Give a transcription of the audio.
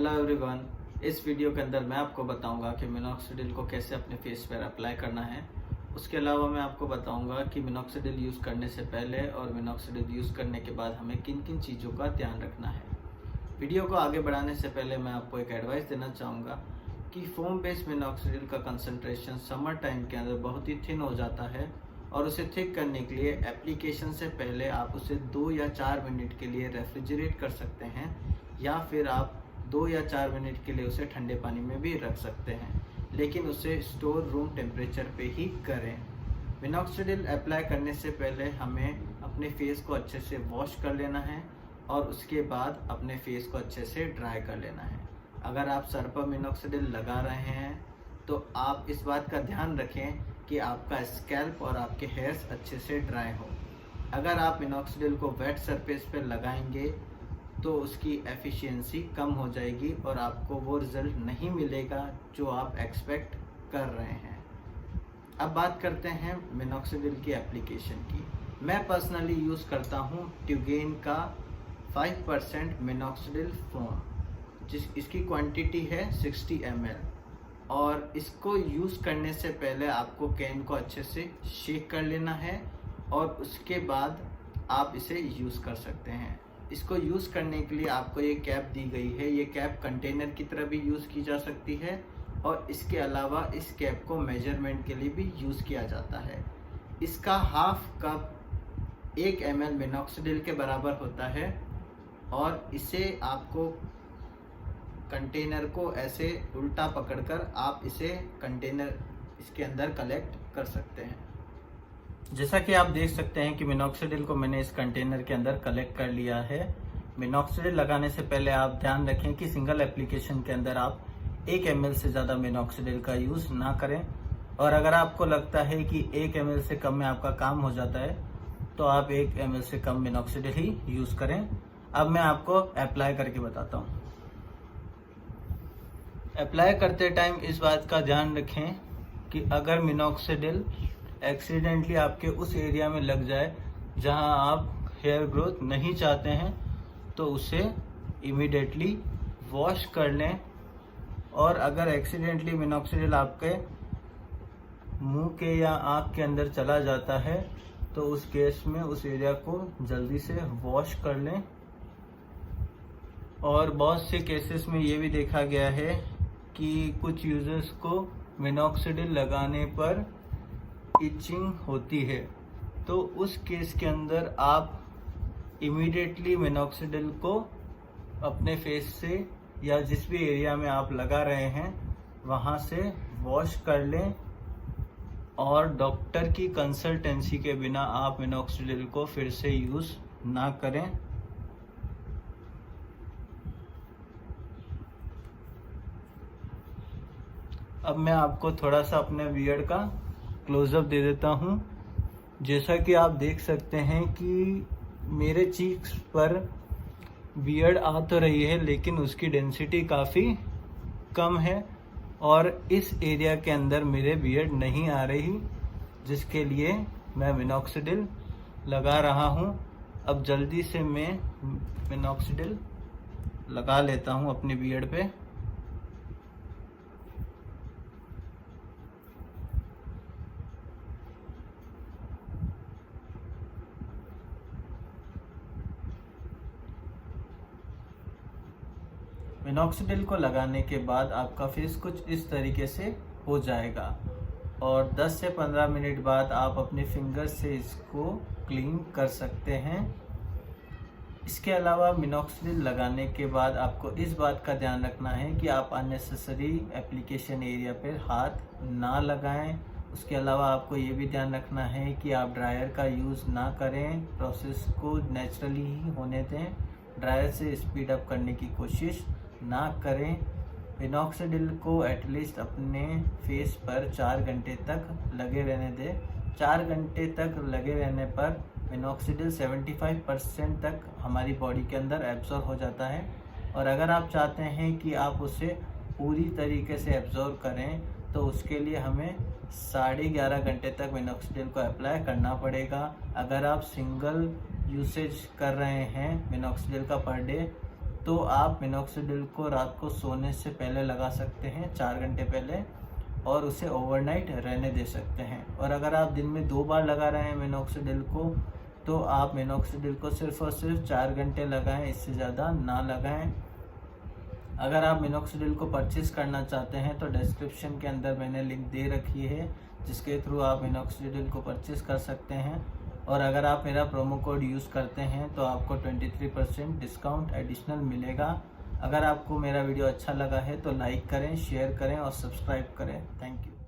Hello everyone. इस video के अंदर मैं आपको बताऊंगा कि मिनॉक्सिडिल को कैसे अपने फेस पर अप्लाई करना है। उसके अलावा मैं आपको बताऊंगा कि मिनॉक्सिडिल यूज़ करने से पहले और मिनॉक्सिडिल यूज़ करने के बाद हमें किन किन चीज़ों का ध्यान रखना है। वीडियो को आगे बढ़ाने से पहले मैं आपको एक एडवाइस देना चाहूँगा कि फोम बेस्ड मिनॉक्सिडिल का कंसंट्रेशन समर टाइम के अंदर बहुत ही थिन हो जाता है और उसे थिक करने के लिए एप्लीकेशन से पहले आप उसे 2 या 4 मिनट के लिए रेफ्रिजरेट कर सकते हैं या फिर आप 2 या 4 मिनट के लिए उसे ठंडे पानी में भी रख सकते हैं, लेकिन उसे स्टोर रूम टेम्परेचर पे ही करें। मिनॉक्सिडिल अप्लाई करने से पहले हमें अपने फेस को अच्छे से वॉश कर लेना है और उसके बाद अपने फेस को अच्छे से ड्राई कर लेना है। अगर आप सर पर मिनॉक्सिडिल लगा रहे हैं तो आप इस बात का ध्यान रखें कि आपका स्कैल्प और आपके हेयर्स अच्छे से ड्राई हो। अगर आप मिनॉक्सिडिल को वेट सरफेस पर लगाएंगे तो उसकी एफिशिएंसी कम हो जाएगी और आपको वो रिज़ल्ट नहीं मिलेगा जो आप एक्सपेक्ट कर रहे हैं। अब बात करते हैं मिनॉक्सिडिल की एप्लीकेशन की। मैं पर्सनली यूज़ करता हूँ ट्यूगेन का 5% मिनॉक्सिडिल फोम, इसकी क्वांटिटी है 60 ml और इसको यूज़ करने से पहले आपको कैन को अच्छे से शेक कर लेना है और उसके बाद आप इसे यूज़ कर सकते हैं। इसको यूज़ करने के लिए आपको ये कैप दी गई है। ये कैप कंटेनर की तरह भी यूज़ की जा सकती है और इसके अलावा इस कैप को मेजरमेंट के लिए भी यूज़ किया जाता है। इसका हाफ कप 1 ml मिनॉक्सिडिल के बराबर होता है और इसे आपको कंटेनर को ऐसे उल्टा पकड़कर आप इसे कंटेनर इसके अंदर कलेक्ट कर सकते हैं। जैसा कि आप देख सकते हैं कि मिनॉक्सिडिल को मैंने इस कंटेनर के अंदर कलेक्ट कर लिया है। मिनॉक्सिडिल लगाने से पहले आप ध्यान रखें कि सिंगल एप्लीकेशन के अंदर आप 1 ml से ज़्यादा मिनॉक्सिडिल का यूज़ ना करें और अगर आपको लगता है कि 1 ml से कम में आपका काम हो जाता है तो आप 1 ml से कम मिनॉक्सिडिल ही यूज़ करें। अब मैं आपको अप्लाई करके बताता हूँ। अप्लाई करते टाइम इस बात का ध्यान रखें कि अगर मिनॉक्सिडिल एक्सीडेंटली आपके उस एरिया में लग जाए जहां आप हेयर ग्रोथ नहीं चाहते हैं तो उसे इमीडिएटली वॉश कर लें। और अगर एक्सीडेंटली मिनॉक्सिडिल आपके मुंह के या आँख के अंदर चला जाता है तो उस केस में उस एरिया को जल्दी से वॉश कर लें। और बहुत से केसेस में ये भी देखा गया है कि कुछ यूजर्स को मिनॉक्सिडिल लगाने पर इचिंग होती है, तो उस केस के अंदर आप इमीडिएटली मिनॉक्सिडिल को अपने फेस से या जिस भी एरिया में आप लगा रहे हैं वहाँ से वॉश कर लें और डॉक्टर की कंसल्टेंसी के बिना आप मिनॉक्सिडिल को फिर से यूज़ ना करें। अब मैं आपको थोड़ा सा अपने बियर्ड का क्लोजअप दे देता हूँ। जैसा कि आप देख सकते हैं कि मेरे चीक्स पर बियर्ड आ तो रही है लेकिन उसकी डेंसिटी काफ़ी कम है और इस एरिया के अंदर मेरे बियर्ड नहीं आ रही, जिसके लिए मैं मिनॉक्सिडिल लगा रहा हूँ। अब जल्दी से मैं मिनॉक्सिडिल लगा लेता हूँ अपने बियर्ड पे। मिनॉक्सिडिल को लगाने के बाद आपका फेस कुछ इस तरीके से हो जाएगा और 10 से 15 मिनट बाद आप अपने फिंगर से इसको क्लीन कर सकते हैं। इसके अलावा मिनॉक्सिडिल लगाने के बाद आपको इस बात का ध्यान रखना है कि आप अननेसेसरी एप्लीकेशन एरिया पर हाथ ना लगाएं। उसके अलावा आपको ये भी ध्यान रखना है कि आप ड्रायर का यूज़ ना करें, प्रोसेस को नेचुरली ही होने दें। ड्रायर से स्पीड अप करने की कोशिश ना करें। मिनॉक्सिडिल को एटलीस्ट अपने फेस पर 4 घंटे तक लगे रहने दें। 4 घंटे तक लगे रहने पर मिनॉक्सिडिल 75% तक हमारी बॉडी के अंदर एब्जॉर्ब हो जाता है और अगर आप चाहते हैं कि आप उसे पूरी तरीके से एब्जॉर्ब करें तो उसके लिए हमें 11.5 घंटे तक मिनॉक्सिडिल को अप्लाई करना पड़ेगा। अगर आप सिंगल यूसेज कर रहे हैं मिनॉक्सिडिल का पर डे तो आप मिनॉक्सिडिल को रात को सोने से पहले लगा सकते हैं, 4 घंटे पहले, और उसे ओवरनाइट रहने दे सकते हैं। और अगर आप दिन में 2 बार लगा रहे हैं मिनॉक्सिडिल को, तो आप मिनॉक्सिडिल को सिर्फ और सिर्फ 4 घंटे लगाएं, इससे ज़्यादा ना लगाएं। अगर आप मिनॉक्सिडिल को परचेस करना चाहते हैं तो डिस्क्रिप्शन के अंदर मैंने लिंक दे रखी है, जिसके थ्रू आप मिनॉक्सिडिल को परचेस कर सकते हैं। और अगर आप मेरा प्रोमो कोड यूज़ करते हैं तो आपको 23% डिस्काउंट एडिशनल मिलेगा। अगर आपको मेरा वीडियो अच्छा लगा है तो लाइक करें, शेयर करें और सब्सक्राइब करें। Thank you.